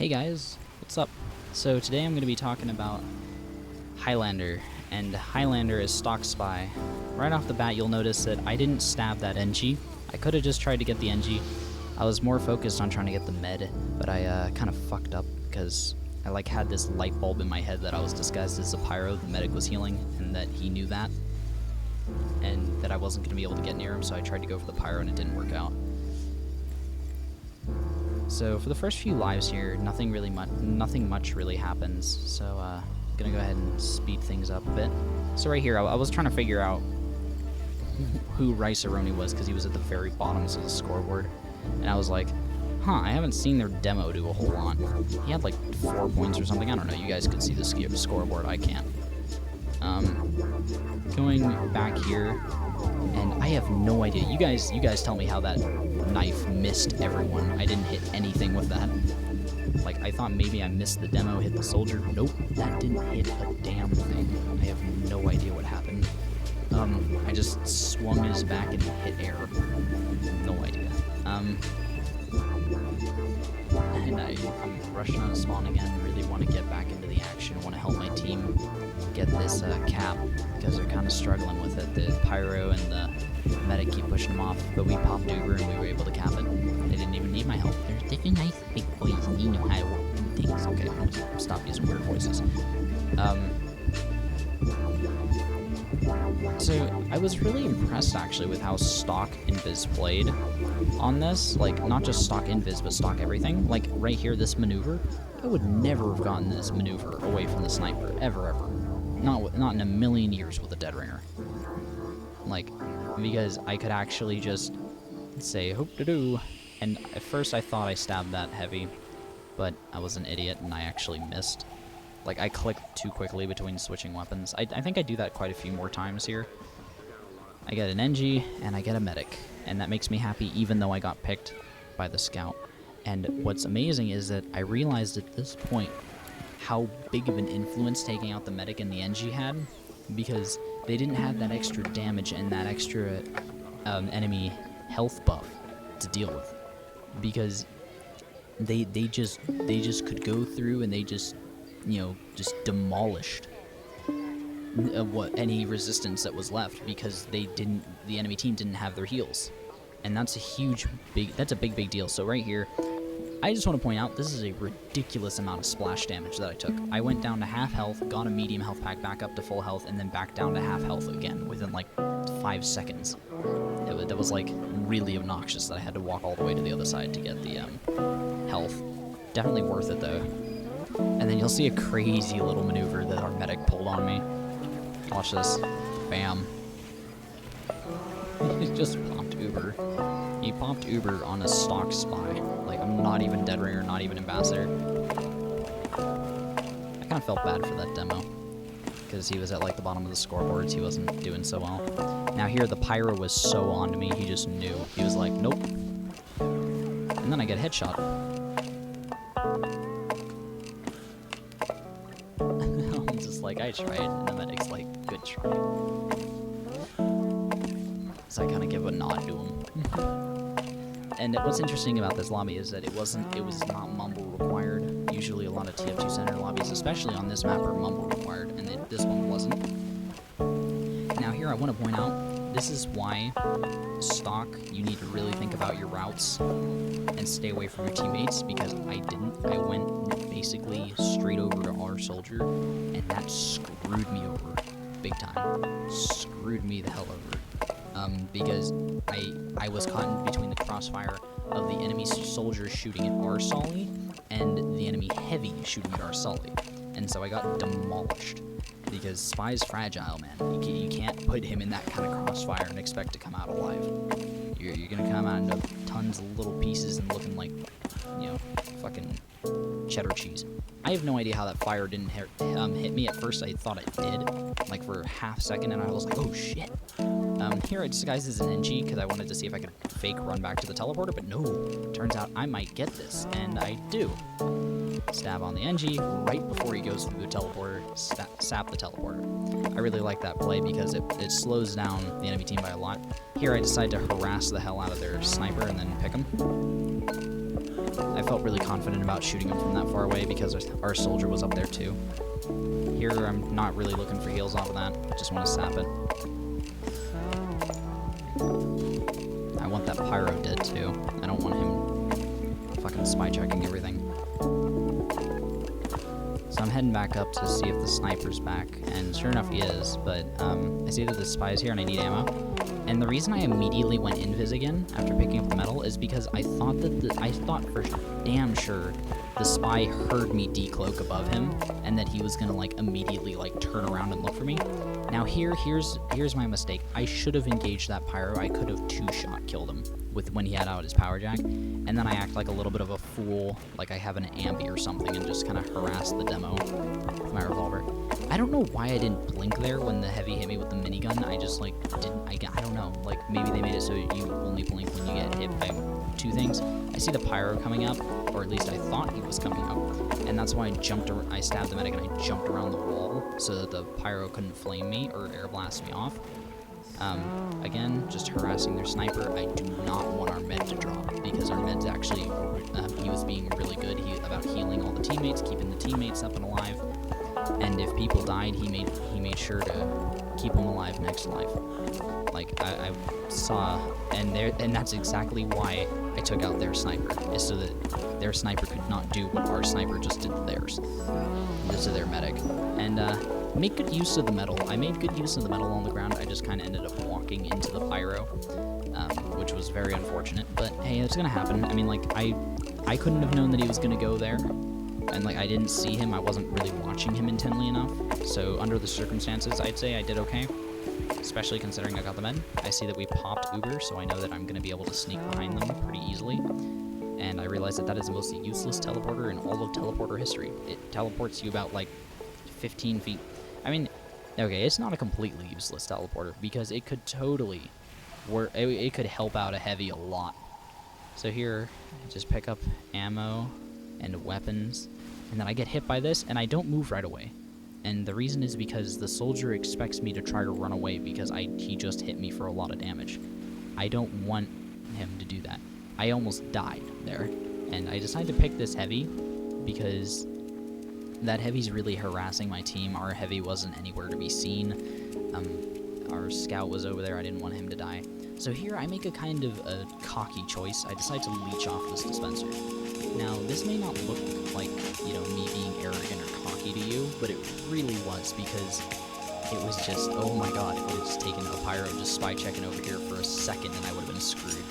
Hey guys, what's up? So today I'm going to be talking about Highlander, and Highlander is stock spy. Right off the bat you'll notice that I didn't stab that NG. I could have just tried to get the NG. I was more focused on trying to get the med, but I kind of fucked up because I had this light bulb in my head that I was disguised as a pyro, the medic was healing, and that he knew that, and that I wasn't going to be able to get near him, so I tried to go for the pyro and it didn't work out. So for the first few lives here, nothing much really happens. So I'm gonna go ahead and speed things up a bit. So right here, I was trying to figure out who Rice-A-Roni was because he was at the very bottom of the scoreboard, and I was like, I haven't seen their demo do a whole lot. He had like 4 points or something. I don't know. You guys could see the scoreboard. I can't. Going back here, and I have no idea. You guys tell me how that knife missed everyone. I didn't hit anything with that. Like, I thought maybe I missed the demo, hit the soldier. Nope, that didn't hit a damn thing. I have no idea what happened. I just swung his back and hit air. No idea. And I'm rushing on a spawn again. Really want to get back into the action. Want to help my team get this cap because they're kind of struggling with it. The pyro and the medic keep pushing them off, but we popped Uber and we were able to cap it. They didn't even need my help. They're such a nice big boys and you know how to work things. Okay, I'm gonna stop using weird voices. So I was really impressed actually with how stock Invis played on this. Like, not just stock Invis, but stock everything. Like, right here, this maneuver, I would never have gotten this maneuver away from the sniper, ever. Not in a million years with a dead ringer. Like, because I could actually just say, hoop-de-doo. And at first I thought I stabbed that heavy, but I was an idiot and I actually missed. Like, I clicked too quickly between switching weapons. I think I do that quite a few more times here. I get an NG, and I get a medic. And that makes me happy, even though I got picked by the scout. And what's amazing is that I realized at this point how big of an influence taking out the medic and the NG had, because they didn't have that extra damage and that extra enemy health buff to deal with. Because they just could go through and they just, just demolished any resistance that was left because the enemy team didn't have their heals. And that's a big deal. So right here, I just want to point out, this is a ridiculous amount of splash damage that I took. I went down to half health, got a medium health pack, back up to full health, and then back down to half health again within like 5 seconds. That was like really obnoxious that I had to walk all the way to the other side to get the health. Definitely worth it though. And then you'll see a crazy little maneuver that our medic pulled on me. Watch this. Bam. He just popped Uber. He popped Uber on a stock spy. Like, I'm not even dead ringer, not even ambassador. I kind of felt bad for that demo, because he was at like the bottom of the scoreboards. He wasn't doing so well. Now here, the pyro was so on to me, he just knew. He was like, nope. And then I get a headshot. I'm just like, I tried, and the medic's like, good try. So I kind of give a nod to him. And what's interesting about this lobby is that it was not mumble required. Usually a lot of TF2 center lobbies, especially on this map, are mumble required, and this one wasn't. Now here I want to point out, this is why stock, you need to really think about your routes and stay away from your teammates, because I didn't. I went basically straight over to our soldier, and that screwed me over big time. Screwed me the hell over. Because I was caught in between the crossfire of the enemy soldier shooting at our Solly and the enemy heavy shooting at our Solly. And so I got demolished. Because Spy's fragile, man. You can't put him in that kind of crossfire and expect to come out alive. You're gonna come out into tons of little pieces and looking like, fucking cheddar cheese. I have no idea how that fire didn't hit me. At first I thought it did, like for a half second, and I was like, oh shit. Here I disguised as an NG because I wanted to see if I could fake run back to the teleporter, but no. Turns out I might get this, and I do. Stab on the NG right before he goes through the teleporter, sap the teleporter. I really like that play because it slows down the enemy team by a lot. Here I decide to harass the hell out of their sniper and then pick him. I felt really confident about shooting him from that far away because our soldier was up there too. Here, I'm not really looking for heals off of that. Just want to sap it. I want that pyro dead too. I don't want him fucking spy checking everything. So I'm heading back up to see if the sniper's back, and sure enough he is, but I see that the spy is here and I need ammo. And the reason I immediately went invis again after picking up the medal is because I thought that I thought for damn sure the spy heard me decloak above him and that he was gonna like immediately like turn around and look for me. Now here's my mistake. I should have engaged that pyro. I could have two-shot killed him when he had out his power jack, and then I act like a little bit of a fool, like I have an ambi or something, and just kind of harass the demo with my revolver. I don't know why I didn't blink there when the heavy hit me with the minigun. I just like didn't. I don't know. Like maybe they made it so you only blink when you get hit by two things. I see the pyro coming up, or at least I thought he was coming up, and that's why I stabbed the medic and I jumped around the wall so that the pyro couldn't flame me or air blast me off. Again, just harassing their sniper. I do not want our med to drop because our med's actually, he was being really good about healing all the teammates, keeping the teammates up and alive. And if people died, he made sure to keep them alive next to life. Like I saw, and that's exactly why I took out their sniper, is so that their sniper could not do what our sniper just did to theirs, to their medic. And make good use of the medal. I made good use of the medal on the ground. I just kind of ended up walking into the pyro, which was very unfortunate. But hey, it's gonna happen. I mean, like I couldn't have known that he was gonna go there. And like I didn't see him, I wasn't really watching him intently enough. So under the circumstances, I'd say I did okay, especially considering I got the med. I see that we popped Uber, so I know that I'm going to be able to sneak behind them pretty easily. And I realize that is the most useless teleporter in all of teleporter history. It teleports you about like 15 feet. I mean, okay, it's not a completely useless teleporter because it could totally work. It could help out a heavy a lot. So here, I just pick up ammo and weapons, and then I get hit by this, and I don't move right away. And the reason is because the soldier expects me to try to run away because he just hit me for a lot of damage. I don't want him to do that. I almost died there, and I decided to pick this heavy because that heavy's really harassing my team. Our heavy wasn't anywhere to be seen. Our scout was over there. I didn't want him to die. So here I make a kind of a cocky choice. I decide to leech off this dispenser. Now, this may not look like, you know, me being arrogant or cocky to you, but it really was because it was just, oh my god, if it had just taken a pyro just spy checking over here for a second, then I would have been screwed.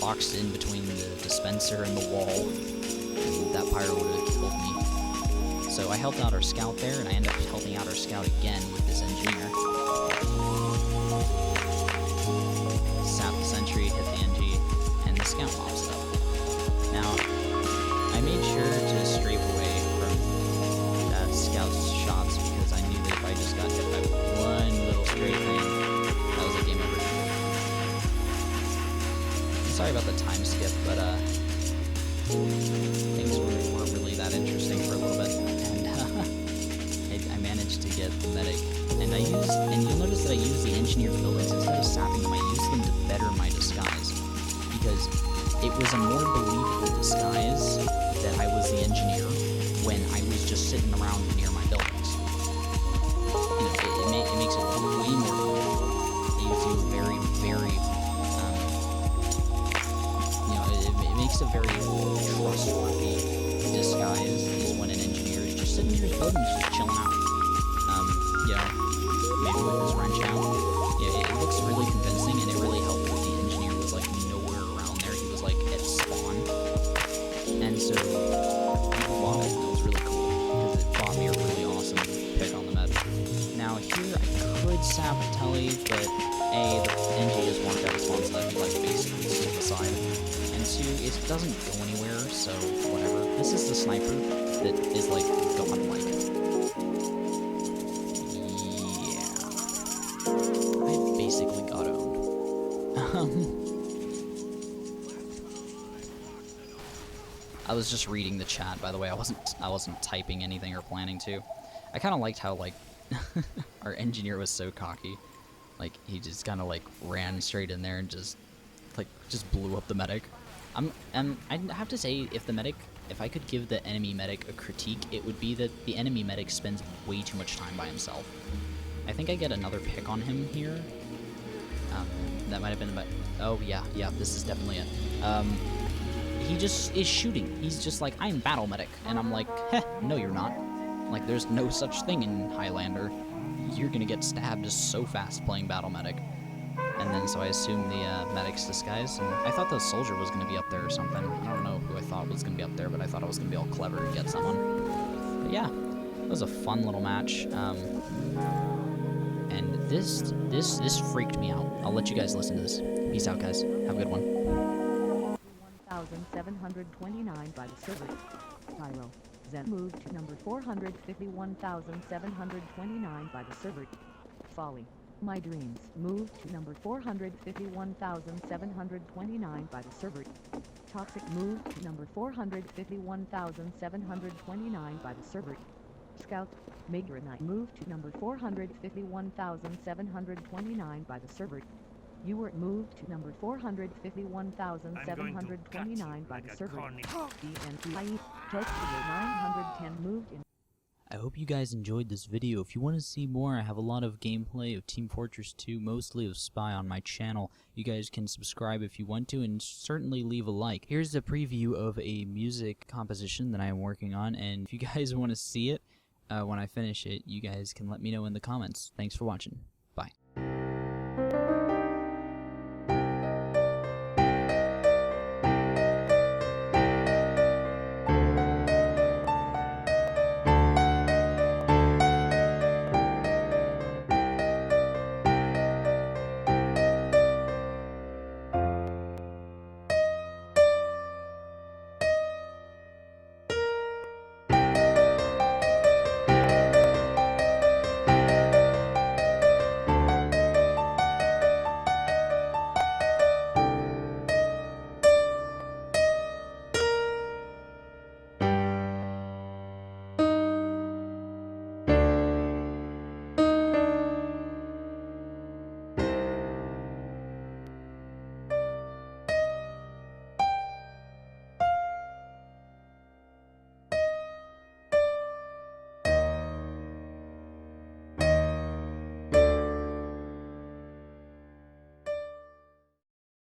Boxed in between the dispenser and the wall, and that pyro would have killed me. So I helped out our scout there, and I ended up helping out our scout again with this engineer. Sap the sentry, hit the NG, and the scout pops it up. Now, I made sure to strafe away from that scout's shots because I knew that if I just got hit by one little stray thing, that was a game over. Sorry about the time skip, but things weren't really that interesting for a little bit, and I managed to get the medic. And you'll notice that I use the engineered buildings instead of sapping them. I use them to better my disguise because it was a more believable disguise that I was the engineer when I was just sitting around near my buildings. You know, it makes it way more believable. It gives you a very, very, you know, it makes a very trustworthy disguise is when an engineer is just sitting near his buildings, just chilling out. You know, maybe with his wrench out. Yeah, it looks really convincing, and it really helped that the engineer was like nowhere around there. He was like at spawn, and so people bought it, and it was really cool because it bought me a really awesome pick on the med. Now here I could sap a telly, but A, the NG just marked out a spawn, so that'd be like basically suicide, and 2, it doesn't go anywhere, so whatever. This is the sniper that is like godlike. Basically got owned. I was just reading the chat, by the way. I wasn't typing anything or planning to. I kind of liked how like our engineer was so cocky. Like he just kind of like ran straight in there and just blew up the medic. I have to say, if I could give the enemy medic a critique, it would be that the enemy medic spends way too much time by himself. I think I get another pick on him here. That might have been about... Oh, yeah, this is definitely it. He just is shooting. He's just like, I'm battle medic. And I'm like, heh, no you're not. Like, there's no such thing in Highlander. You're gonna get stabbed so fast playing battle medic. And then, so I assume the medic's disguise, and I thought the soldier was gonna be up there or something. I don't know who I thought was gonna be up there, but I thought I was gonna be all clever and get someone. But yeah, it was a fun little match. And this freaked me out. I'll let you guys listen to this. Peace out, guys. Have a good one. 1,729 by the server. Tyro. Zen moved to number 451,729 by the server. Folly. My Dreams moved to number 451,729 by the server. Toxic moved to number 451,729 by the server. Scout. Megranite moved to number 451,729 by the server. Ewart moved to number 451,729 by the server. DNTIE took to 910 moved in. I hope you guys enjoyed this video. If you want to see more, I have a lot of gameplay of Team Fortress 2, mostly of Spy on my channel. You guys can subscribe if you want to, and certainly leave a like. Here's a preview of a music composition that I am working on, and if you guys want to see it, when I finish it, you guys can let me know in the comments. Thanks for watching.